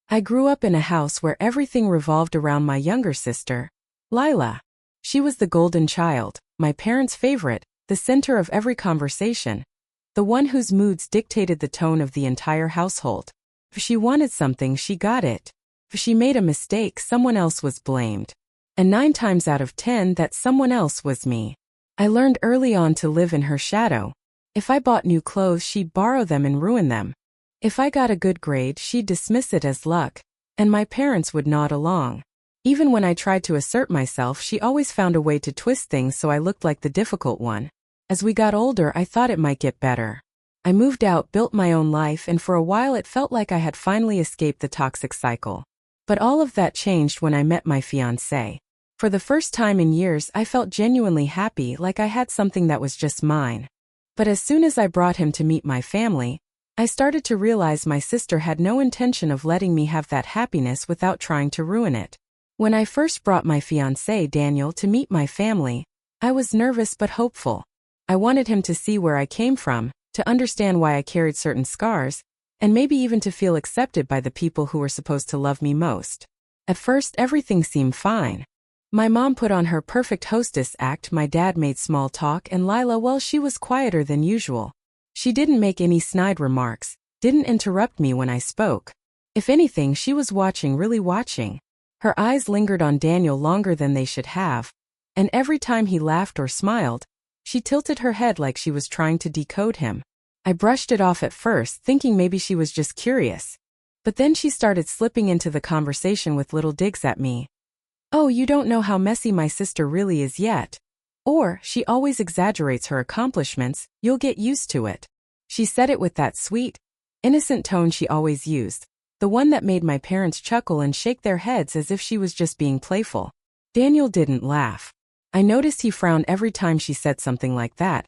I grew up in a house where everything revolved around my younger sister, Lila. She was the golden child, my parents' favorite, the center of every conversation, the one whose moods dictated the tone of the entire household. If she wanted something, she got it. If she made a mistake, someone else was blamed. And 9 times out of 10, that someone else was me. I learned early on to live in her shadow. If I bought new clothes, she'd borrow them and ruin them. If I got a good grade, she'd dismiss it as luck, and my parents would nod along. Even when I tried to assert myself, she always found a way to twist things so I looked like the difficult one. As we got older, I thought it might get better. I moved out, built my own life, and for a while it felt like I had finally escaped the toxic cycle. But all of that changed when I met my fiancé. For the first time in years, I felt genuinely happy, like I had something that was just mine. But as soon as I brought him to meet my family, I started to realize my sister had no intention of letting me have that happiness without trying to ruin it. When I first brought my fiancé Daniel to meet my family, I was nervous but hopeful. I wanted him to see where I came from, to understand why I carried certain scars, and maybe even to feel accepted by the people who were supposed to love me most. At first, everything seemed fine. My mom put on her perfect hostess act, my dad made small talk, and Lila, well, she was quieter than usual. She didn't make any snide remarks, didn't interrupt me when I spoke. If anything, she was watching, really watching. Her eyes lingered on Daniel longer than they should have, and every time he laughed or smiled, she tilted her head like she was trying to decode him. I brushed it off at first, thinking maybe she was just curious. But then she started slipping into the conversation with little digs at me. Oh, you don't know how messy my sister really is yet. Or, she always exaggerates her accomplishments, you'll get used to it. She said it with that sweet, innocent tone she always used, the one that made my parents chuckle and shake their heads as if she was just being playful. Daniel didn't laugh. I noticed he frowned every time she said something like that.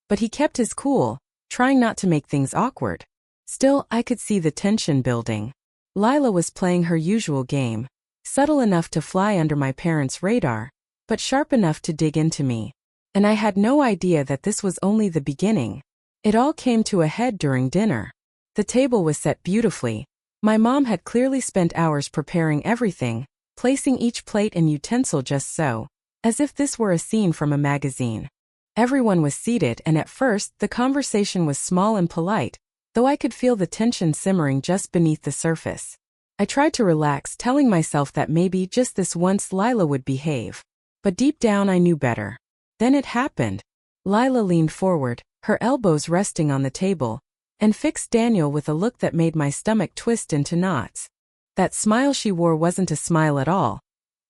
But he kept his cool, trying not to make things awkward. Still, I could see the tension building. Lila was playing her usual game, subtle enough to fly under my parents' radar, but sharp enough to dig into me. And I had no idea that this was only the beginning. It all came to a head during dinner. The table was set beautifully. My mom had clearly spent hours preparing everything, placing each plate and utensil just so, as if this were a scene from a magazine. Everyone was seated, and at first, the conversation was small and polite, though I could feel the tension simmering just beneath the surface. I tried to relax, telling myself that maybe just this once Lila would behave. But deep down I knew better. Then it happened. Lila leaned forward, her elbows resting on the table, and fixed Daniel with a look that made my stomach twist into knots. That smile she wore wasn't a smile at all.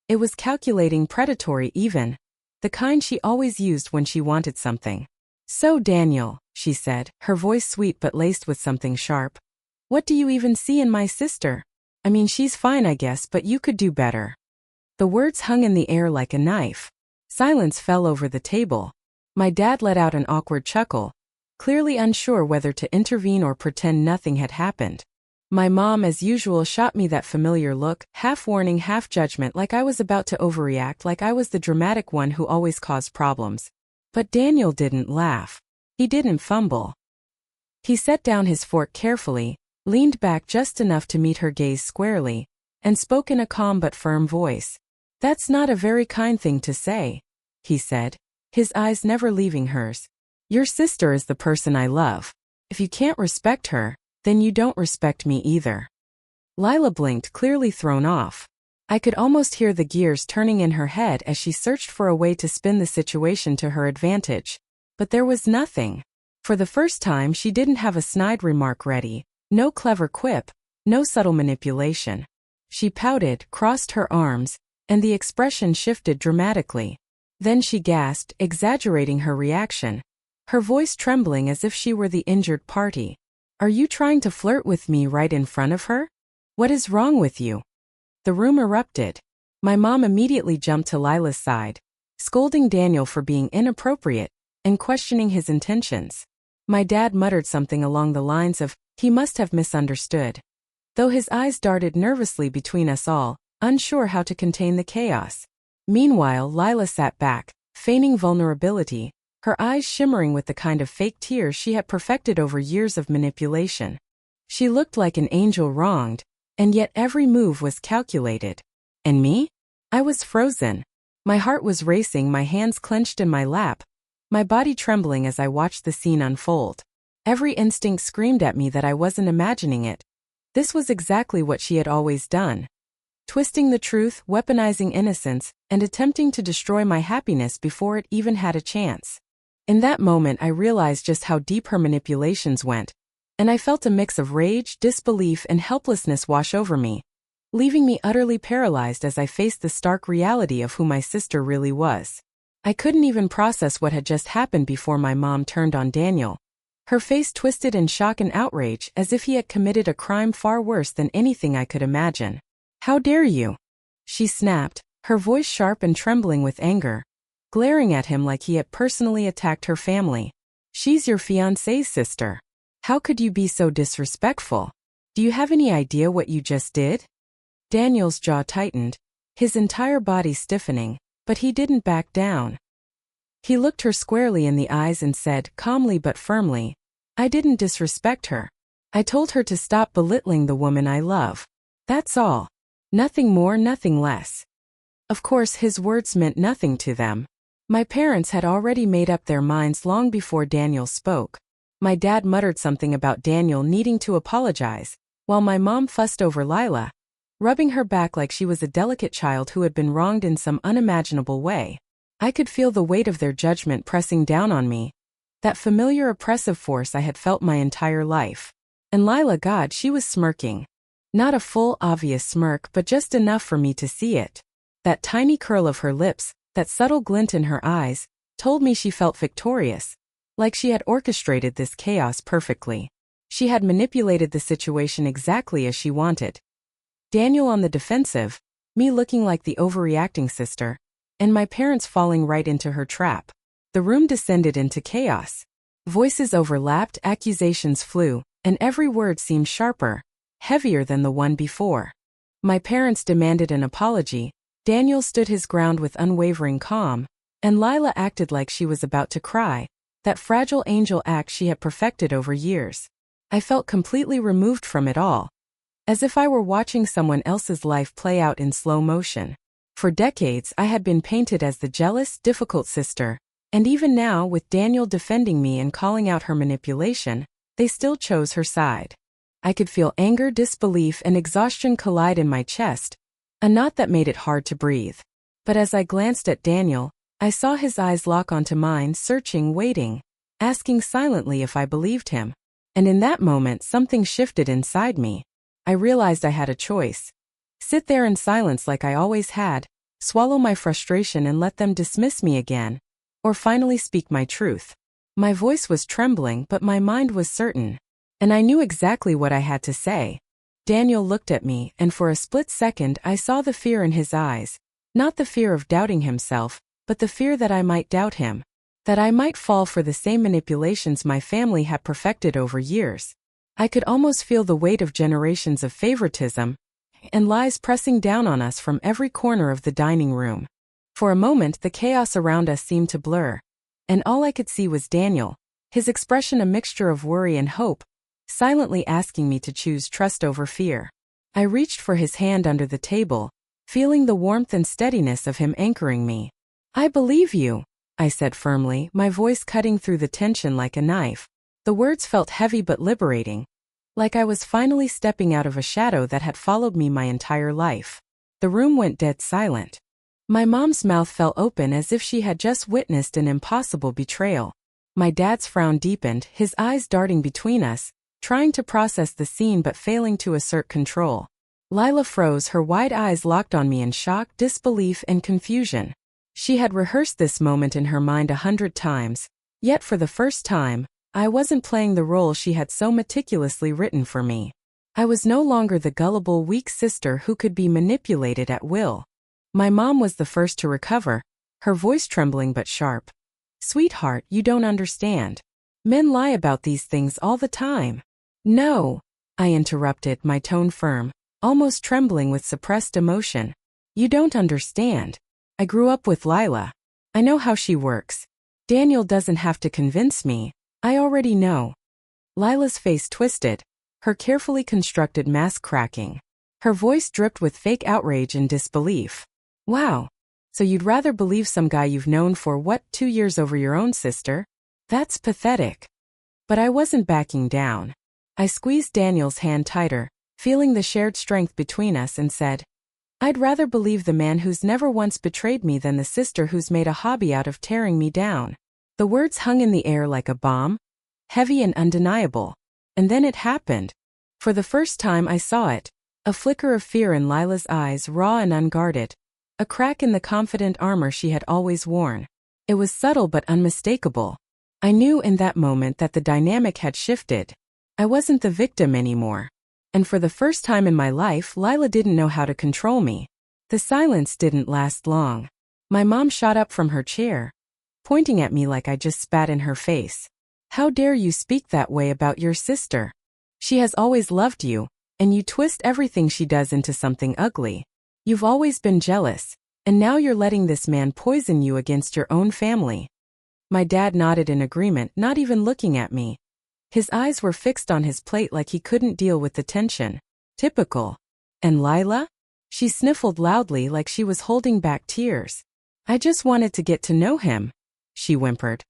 It was calculating, predatory even, the kind she always used when she wanted something. So Daniel, she said, her voice sweet but laced with something sharp. What do you even see in my sister? I mean, she's fine, I guess, but you could do better. The words hung in the air like a knife. Silence fell over the table. My dad let out an awkward chuckle, clearly unsure whether to intervene or pretend nothing had happened. My mom, as usual, shot me that familiar look, half warning, half judgment, like I was about to overreact, like I was the dramatic one who always caused problems. But Daniel didn't laugh. He didn't fumble. He set down his fork carefully, leaned back just enough to meet her gaze squarely, and spoke in a calm but firm voice. That's not a very kind thing to say, he said, his eyes never leaving hers. Your sister is the person I love. If you can't respect her, then you don't respect me either. Lila blinked, clearly thrown off. I could almost hear the gears turning in her head as she searched for a way to spin the situation to her advantage. But there was nothing. For the first time, she didn't have a snide remark ready, no clever quip, no subtle manipulation. She pouted, crossed her arms, and the expression shifted dramatically. Then she gasped, exaggerating her reaction, her voice trembling as if she were the injured party. Are you trying to flirt with me right in front of her? What is wrong with you? The room erupted. My mom immediately jumped to Lila's side, scolding Daniel for being inappropriate and questioning his intentions. My dad muttered something along the lines of, he must have misunderstood. Though his eyes darted nervously between us all, unsure how to contain the chaos. Meanwhile, Lila sat back, feigning vulnerability, her eyes shimmering with the kind of fake tears she had perfected over years of manipulation. She looked like an angel wronged, And yet every move was calculated. And me? I was frozen. My heart was racing, my hands clenched in my lap, my body trembling as I watched the scene unfold. Every instinct screamed at me that I wasn't imagining it. This was exactly what she had always done. Twisting the truth, weaponizing innocence, and attempting to destroy my happiness before it even had a chance. In that moment I realized just how deep her manipulations went, and I felt a mix of rage, disbelief, and helplessness wash over me, leaving me utterly paralyzed as I faced the stark reality of who my sister really was. I couldn't even process what had just happened before my mom turned on Daniel. Her face twisted in shock and outrage as if he had committed a crime far worse than anything I could imagine. "How dare you?" she snapped, her voice sharp and trembling with anger, glaring at him like he had personally attacked her family. "She's your fiancé's sister. How could you be so disrespectful? Do you have any idea what you just did?" Daniel's jaw tightened, his entire body stiffening, but he didn't back down. He looked her squarely in the eyes and said, calmly but firmly, "I didn't disrespect her. I told her to stop belittling the woman I love. That's all. Nothing more, nothing less." Of course, his words meant nothing to them. My parents had already made up their minds long before Daniel spoke. My dad muttered something about Daniel needing to apologize, while my mom fussed over Lila, rubbing her back like she was a delicate child who had been wronged in some unimaginable way. I could feel the weight of their judgment pressing down on me, that familiar oppressive force I had felt my entire life. And Lila, God, she was smirking. Not a full, obvious smirk, but just enough for me to see it. That tiny curl of her lips, that subtle glint in her eyes, told me she felt victorious, like she had orchestrated this chaos perfectly. She had manipulated the situation exactly as she wanted. Daniel on the defensive, me looking like the overreacting sister, and my parents falling right into her trap. The room descended into chaos. Voices overlapped, accusations flew, and every word seemed sharper, heavier than the one before. My parents demanded an apology, Daniel stood his ground with unwavering calm, and Lila acted like she was about to cry, that fragile angel act she had perfected over years. I felt completely removed from it all, as if I were watching someone else's life play out in slow motion. For decades I had been painted as the jealous, difficult sister, and even now, with Daniel defending me and calling out her manipulation, they still chose her side. I could feel anger, disbelief, and exhaustion collide in my chest, a knot that made it hard to breathe. But as I glanced at Daniel, I saw his eyes lock onto mine, searching, waiting, asking silently if I believed him. And in that moment, something shifted inside me. I realized I had a choice. Sit there in silence like I always had, swallow my frustration and let them dismiss me again, or finally speak my truth. My voice was trembling, but my mind was certain, and I knew exactly what I had to say. Daniel looked at me, and for a split second I saw the fear in his eyes, not the fear of doubting himself, but the fear that I might doubt him, that I might fall for the same manipulations my family had perfected over years. I could almost feel the weight of generations of favoritism and lies pressing down on us from every corner of the dining room. For a moment the chaos around us seemed to blur, and all I could see was Daniel, his expression a mixture of worry and hope, silently asking me to choose trust over fear. I reached for his hand under the table, feeling the warmth and steadiness of him anchoring me. "I believe you," I said firmly, my voice cutting through the tension like a knife. The words felt heavy but liberating, like I was finally stepping out of a shadow that had followed me my entire life. The room went dead silent. My mom's mouth fell open as if she had just witnessed an impossible betrayal. My dad's frown deepened, his eyes darting between us, trying to process the scene but failing to assert control. Lila froze, her wide eyes locked on me in shock, disbelief, and confusion. She had rehearsed this moment in her mind 100 times, yet for the first time, I wasn't playing the role she had so meticulously written for me. I was no longer the gullible, weak sister who could be manipulated at will. My mom was the first to recover, her voice trembling but sharp. "Sweetheart, you don't understand. Men lie about these things all the time." "No," I interrupted, my tone firm, almost trembling with suppressed emotion. "You don't understand. I grew up with Lila. I know how she works. Daniel doesn't have to convince me. I already know." Lila's face twisted, her carefully constructed mask cracking. Her voice dripped with fake outrage and disbelief. Wow. So you'd rather believe some guy you've known for, 2 years over your own sister? That's pathetic. But I wasn't backing down. I squeezed Daniel's hand tighter, feeling the shared strength between us, and said, I'd rather believe the man who's never once betrayed me than the sister who's made a hobby out of tearing me down. The words hung in the air like a bomb, heavy and undeniable. And then it happened. For the first time I saw it, a flicker of fear in Lila's eyes, raw and unguarded, a crack in the confident armor she had always worn. It was subtle but unmistakable. I knew in that moment that the dynamic had shifted. I wasn't the victim anymore. And for the first time in my life, Lila didn't know how to control me. The silence didn't last long. My mom shot up from her chair, pointing at me like I just spat in her face. How dare you speak that way about your sister? She has always loved you, and you twist everything she does into something ugly. You've always been jealous, and now you're letting this man poison you against your own family. My dad nodded in agreement, not even looking at me. His eyes were fixed on his plate like he couldn't deal with the tension. Typical. And Lila? She sniffled loudly like she was holding back tears. I just wanted to get to know him, she whimpered.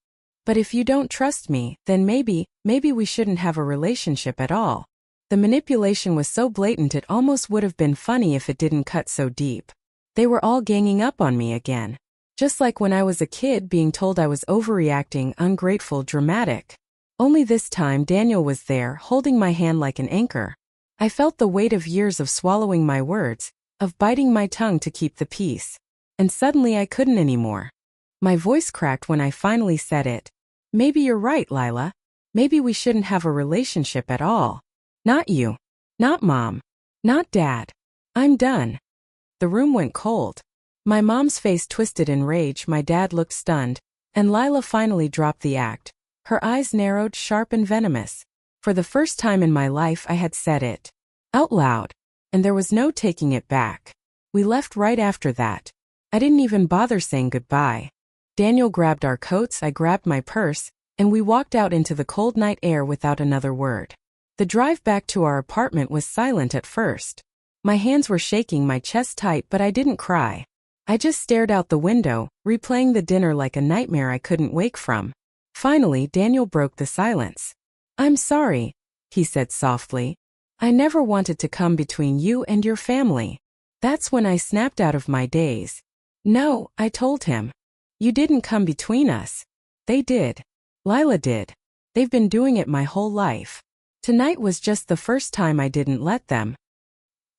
But if you don't trust me, then maybe we shouldn't have a relationship at all. The manipulation was so blatant it almost would have been funny if it didn't cut so deep. They were all ganging up on me again. Just like when I was a kid being told I was overreacting, ungrateful, dramatic. Only this time Daniel was there, holding my hand like an anchor. I felt the weight of years of swallowing my words, of biting my tongue to keep the peace. And suddenly I couldn't anymore. My voice cracked when I finally said it. Maybe you're right, Lila. Maybe we shouldn't have a relationship at all. Not you. Not Mom. Not Dad. I'm done. The room went cold. My mom's face twisted in rage, my dad looked stunned, and Lila finally dropped the act. Her eyes narrowed, sharp and venomous. For the first time in my life I had said it. Out loud. And there was no taking it back. We left right after that. I didn't even bother saying goodbye. Daniel grabbed our coats, I grabbed my purse, and we walked out into the cold night air without another word. The drive back to our apartment was silent at first. My hands were shaking, my chest tight, but I didn't cry. I just stared out the window, replaying the dinner like a nightmare I couldn't wake from. Finally, Daniel broke the silence. I'm sorry, he said softly. I never wanted to come between you and your family. That's when I snapped out of my daze. No, I told him. You didn't come between us. They did. Lila did. They've been doing it my whole life. Tonight was just the first time I didn't let them.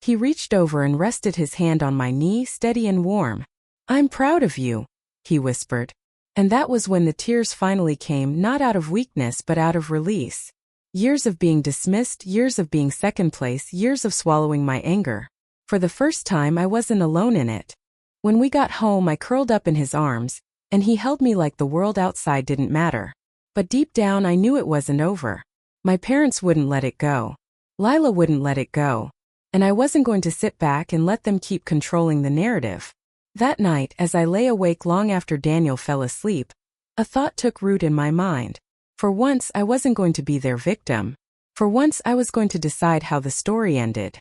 He reached over and rested his hand on my knee, steady and warm. I'm proud of you, he whispered. And that was when the tears finally came, not out of weakness but out of release. Years of being dismissed, years of being second place, years of swallowing my anger. For the first time I wasn't alone in it. When we got home I curled up in his arms, and he held me like the world outside didn't matter. But deep down I knew it wasn't over. My parents wouldn't let it go. Lila wouldn't let it go. And I wasn't going to sit back and let them keep controlling the narrative. That night, as I lay awake long after Daniel fell asleep, a thought took root in my mind. For once I wasn't going to be their victim. For once I was going to decide how the story ended.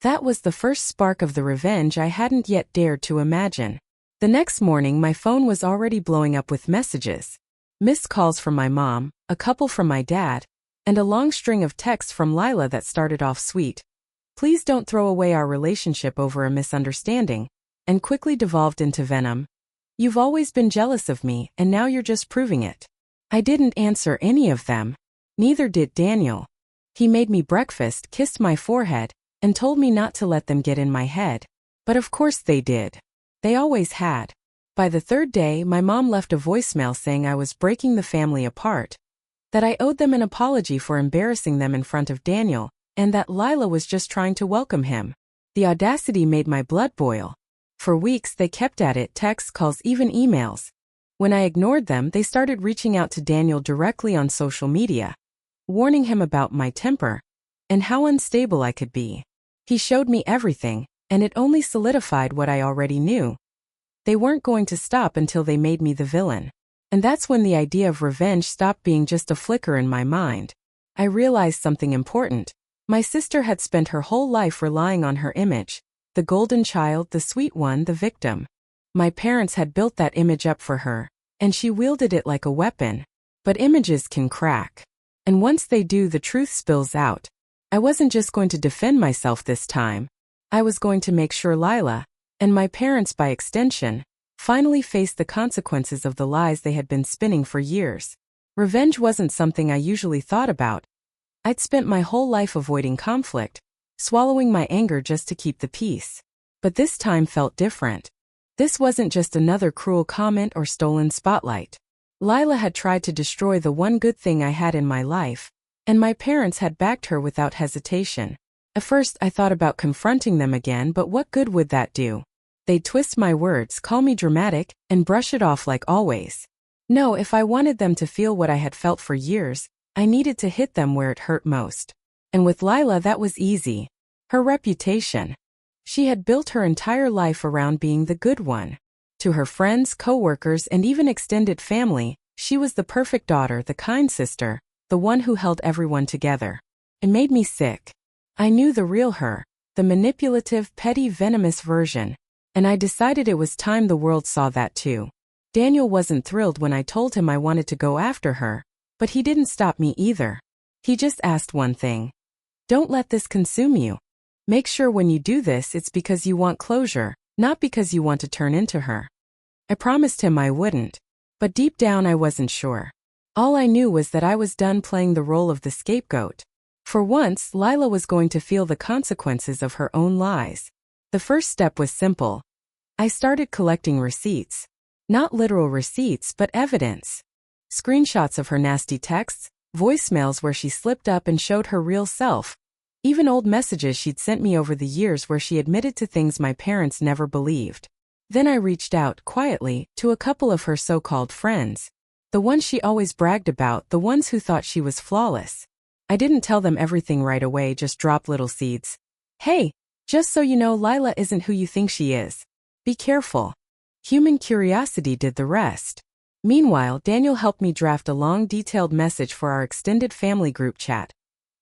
That was the first spark of the revenge I hadn't yet dared to imagine. The next morning my phone was already blowing up with messages. Missed calls from my mom, a couple from my dad, and a long string of texts from Lila that started off sweet. Please don't throw away our relationship over a misunderstanding, and quickly devolved into venom. You've always been jealous of me, and now you're just proving it. I didn't answer any of them. Neither did Daniel. He made me breakfast, kissed my forehead, and told me not to let them get in my head. But of course they did. They always had. By the third day, my mom left a voicemail saying I was breaking the family apart, that I owed them an apology for embarrassing them in front of Daniel, and that Lila was just trying to welcome him. The audacity made my blood boil. For weeks they kept at it, texts, calls, even emails. When I ignored them, they started reaching out to Daniel directly on social media, warning him about my temper, and how unstable I could be. He showed me everything, and it only solidified what I already knew. They weren't going to stop until they made me the villain. And that's when the idea of revenge stopped being just a flicker in my mind. I realized something important. My sister had spent her whole life relying on her image, the golden child, the sweet one, the victim. My parents had built that image up for her, and she wielded it like a weapon. But images can crack. And once they do, the truth spills out. I wasn't just going to defend myself this time. I was going to make sure Lila, and my parents by extension, finally faced the consequences of the lies they had been spinning for years. Revenge wasn't something I usually thought about. I'd spent my whole life avoiding conflict, swallowing my anger just to keep the peace. But this time felt different. This wasn't just another cruel comment or stolen spotlight. Lila had tried to destroy the one good thing I had in my life, and my parents had backed her without hesitation. At first I thought about confronting them again, but what good would that do? They'd twist my words, call me dramatic, and brush it off like always. No, if I wanted them to feel what I had felt for years, I needed to hit them where it hurt most. And with Lila that was easy. Her reputation. She had built her entire life around being the good one. To her friends, co-workers, and even extended family, she was the perfect daughter, the kind sister, the one who held everyone together. It made me sick. I knew the real her, the manipulative, petty, venomous version, and I decided it was time the world saw that too. Daniel wasn't thrilled when I told him I wanted to go after her, but he didn't stop me either. He just asked one thing. Don't let this consume you. Make sure when you do this it's because you want closure, not because you want to turn into her. I promised him I wouldn't, but deep down I wasn't sure. All I knew was that I was done playing the role of the scapegoat. For once, Lila was going to feel the consequences of her own lies. The first step was simple. I started collecting receipts. Not literal receipts, but evidence. Screenshots of her nasty texts, voicemails where she slipped up and showed her real self. Even old messages she'd sent me over the years where she admitted to things my parents never believed. Then I reached out, quietly, to a couple of her so-called friends. The ones she always bragged about, the ones who thought she was flawless. I didn't tell them everything right away, just dropped little seeds. Hey, just so you know, Lila isn't who you think she is. Be careful. Human curiosity did the rest. Meanwhile, Daniel helped me draft a long, detailed message for our extended family group chat.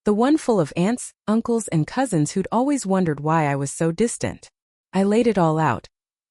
The one full of aunts, uncles, and cousins who'd always wondered why I was so distant. I laid it all out.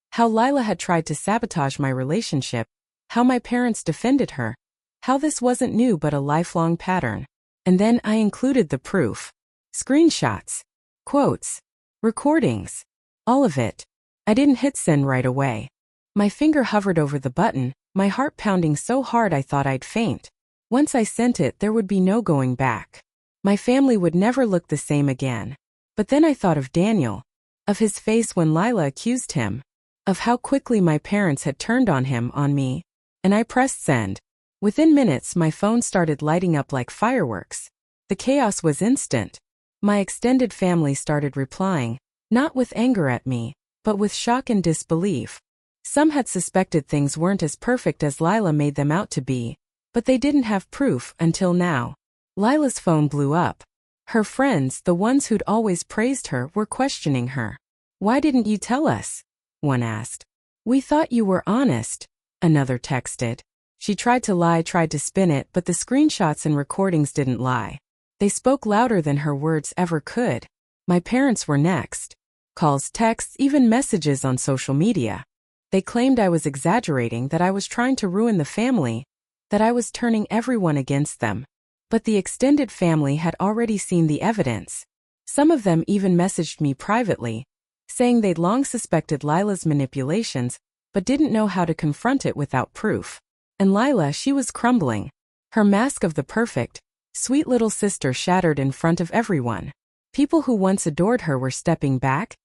How Lila had tried to sabotage my relationship, how my parents defended her, how this wasn't new but a lifelong pattern. And then I included the proof. Screenshots, quotes, recordings, all of it. I didn't hit send right away. My finger hovered over the button, my heart pounding so hard I thought I'd faint. Once I sent it, there would be no going back. My family would never look the same again. But then I thought of Daniel, of his face when Lila accused him, of how quickly my parents had turned on him, on me, and I pressed send. Within minutes, my phone started lighting up like fireworks. The chaos was instant. My extended family started replying, not with anger at me, but with shock and disbelief. Some had suspected things weren't as perfect as Lila made them out to be, but they didn't have proof until now. Lila's phone blew up. Her friends, the ones who'd always praised her, were questioning her. Why didn't you tell us? One asked. We thought you were honest, another texted. She tried to lie, tried to spin it, but the screenshots and recordings didn't lie. They spoke louder than her words ever could. My parents were next. Calls, texts, even messages on social media. They claimed I was exaggerating, that I was trying to ruin the family, that I was turning everyone against them. But the extended family had already seen the evidence. Some of them even messaged me privately, saying they'd long suspected Lila's manipulations, but didn't know how to confront it without proof. And Lila, she was crumbling. Her mask of the perfect, sweet little sister shattered in front of everyone. People who once adored her were stepping back,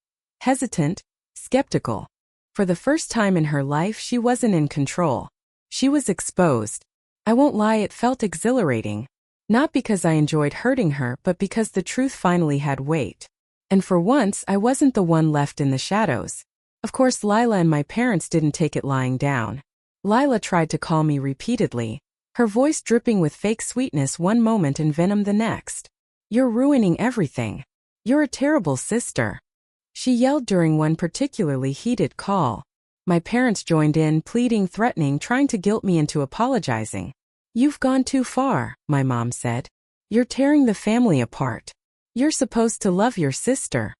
hesitant, skeptical. For the first time in her life, she wasn't in control. She was exposed. I won't lie, it felt exhilarating. Not because I enjoyed hurting her, but because the truth finally had weight. And for once, I wasn't the one left in the shadows. Of course, Lila and my parents didn't take it lying down. Lila tried to call me repeatedly, her voice dripping with fake sweetness one moment and venom the next. You're ruining everything. You're a terrible sister. She yelled during one particularly heated call. My parents joined in, pleading, threatening, trying to guilt me into apologizing. You've gone too far, my mom said. You're tearing the family apart. You're supposed to love your sister.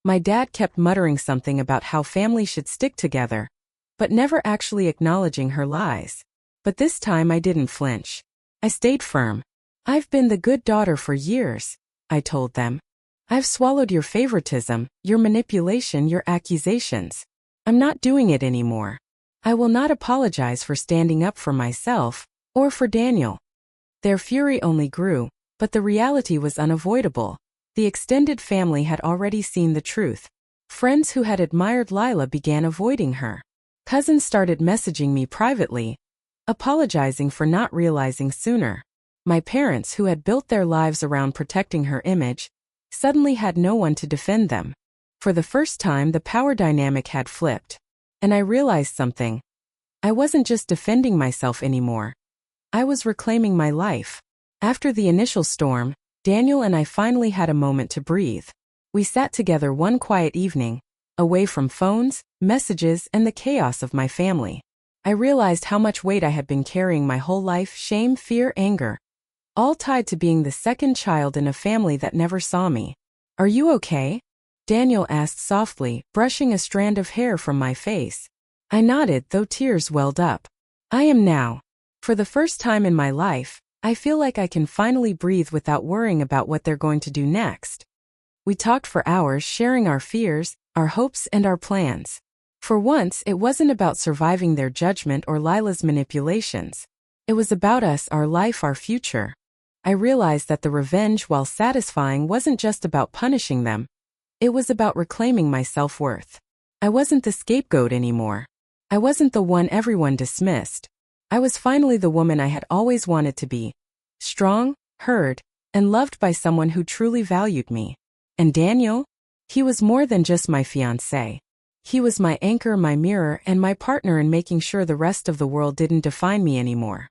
My dad kept muttering something about how family should stick together, but never actually acknowledging her lies. But this time I didn't flinch. I stayed firm. I've been the good daughter for years, I told them. I've swallowed your favoritism, your manipulation, your accusations. I'm not doing it anymore. I will not apologize for standing up for myself, or for Daniel. Their fury only grew, but the reality was unavoidable. The extended family had already seen the truth. Friends who had admired Lila began avoiding her. Cousins started messaging me privately, apologizing for not realizing sooner. My parents, who had built their lives around protecting her image, suddenly had no one to defend them. For the first time, the power dynamic had flipped. And I realized something. I wasn't just defending myself anymore. I was reclaiming my life. After the initial storm, Daniel and I finally had a moment to breathe. We sat together one quiet evening, away from phones, messages, and the chaos of my family. I realized how much weight I had been carrying my whole life: shame, fear, anger, all tied to being the second child in a family that never saw me. Are you okay? Daniel asked softly, brushing a strand of hair from my face. I nodded, though tears welled up. I am now. For the first time in my life, I feel like I can finally breathe without worrying about what they're going to do next. We talked for hours, sharing our fears, our hopes, and our plans. For once, it wasn't about surviving their judgment or Lila's manipulations. It was about us, our life, our future. I realized that the revenge, while satisfying, wasn't just about punishing them. It was about reclaiming my self-worth. I wasn't the scapegoat anymore. I wasn't the one everyone dismissed. I was finally the woman I had always wanted to be. Strong, heard, and loved by someone who truly valued me. And Daniel? He was more than just my fiancé. He was my anchor, my mirror, and my partner in making sure the rest of the world didn't define me anymore.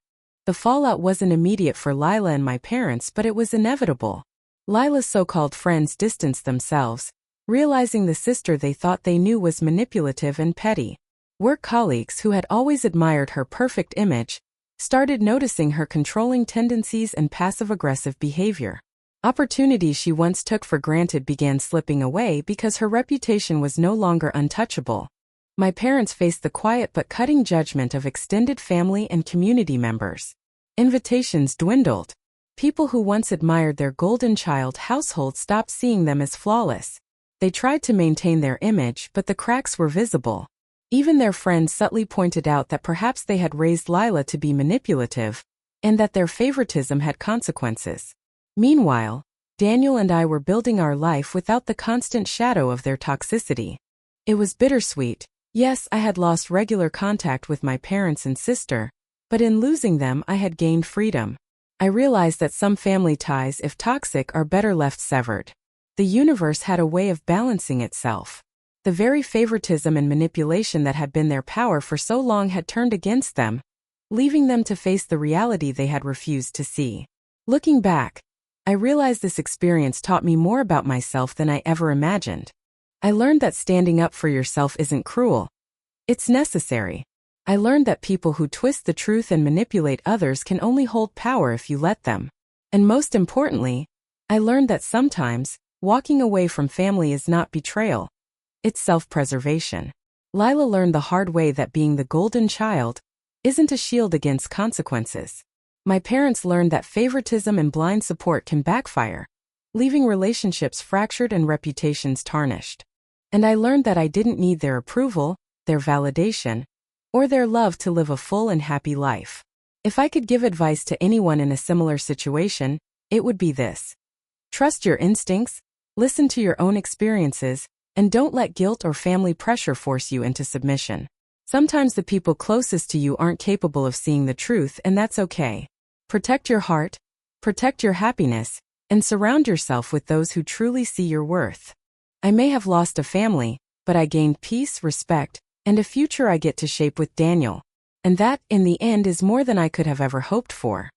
The fallout wasn't immediate for Lila and my parents, but it was inevitable. Lila's so-called friends distanced themselves, realizing the sister they thought they knew was manipulative and petty. Work colleagues who had always admired her perfect image started noticing her controlling tendencies and passive-aggressive behavior. Opportunities she once took for granted began slipping away because her reputation was no longer untouchable. My parents faced the quiet but cutting judgment of extended family and community members. Invitations dwindled. People who once admired their golden child household stopped seeing them as flawless. They tried to maintain their image, but the cracks were visible. Even their friends subtly pointed out that perhaps they had raised Lila to be manipulative, and that their favoritism had consequences. Meanwhile, Daniel and I were building our life without the constant shadow of their toxicity. It was bittersweet. Yes, I had lost regular contact with my parents and sister, but in losing them I had gained freedom. I realized that some family ties, if toxic, are better left severed. The universe had a way of balancing itself. The very favoritism and manipulation that had been their power for so long had turned against them, leaving them to face the reality they had refused to see. Looking back, I realized this experience taught me more about myself than I ever imagined. I learned that standing up for yourself isn't cruel. It's necessary. I learned that people who twist the truth and manipulate others can only hold power if you let them. And most importantly, I learned that sometimes, walking away from family is not betrayal. It's self-preservation. Lila learned the hard way that being the golden child isn't a shield against consequences. My parents learned that favoritism and blind support can backfire, leaving relationships fractured and reputations tarnished. And I learned that I didn't need their approval, their validation, or their love to live a full and happy life. If I could give advice to anyone in a similar situation, it would be this. Trust your instincts, listen to your own experiences, and don't let guilt or family pressure force you into submission. Sometimes the people closest to you aren't capable of seeing the truth, and that's okay. Protect your heart, protect your happiness, and surround yourself with those who truly see your worth. I may have lost a family, but I gained peace, respect, and a future I get to shape with Daniel. And that, in the end, is more than I could have ever hoped for.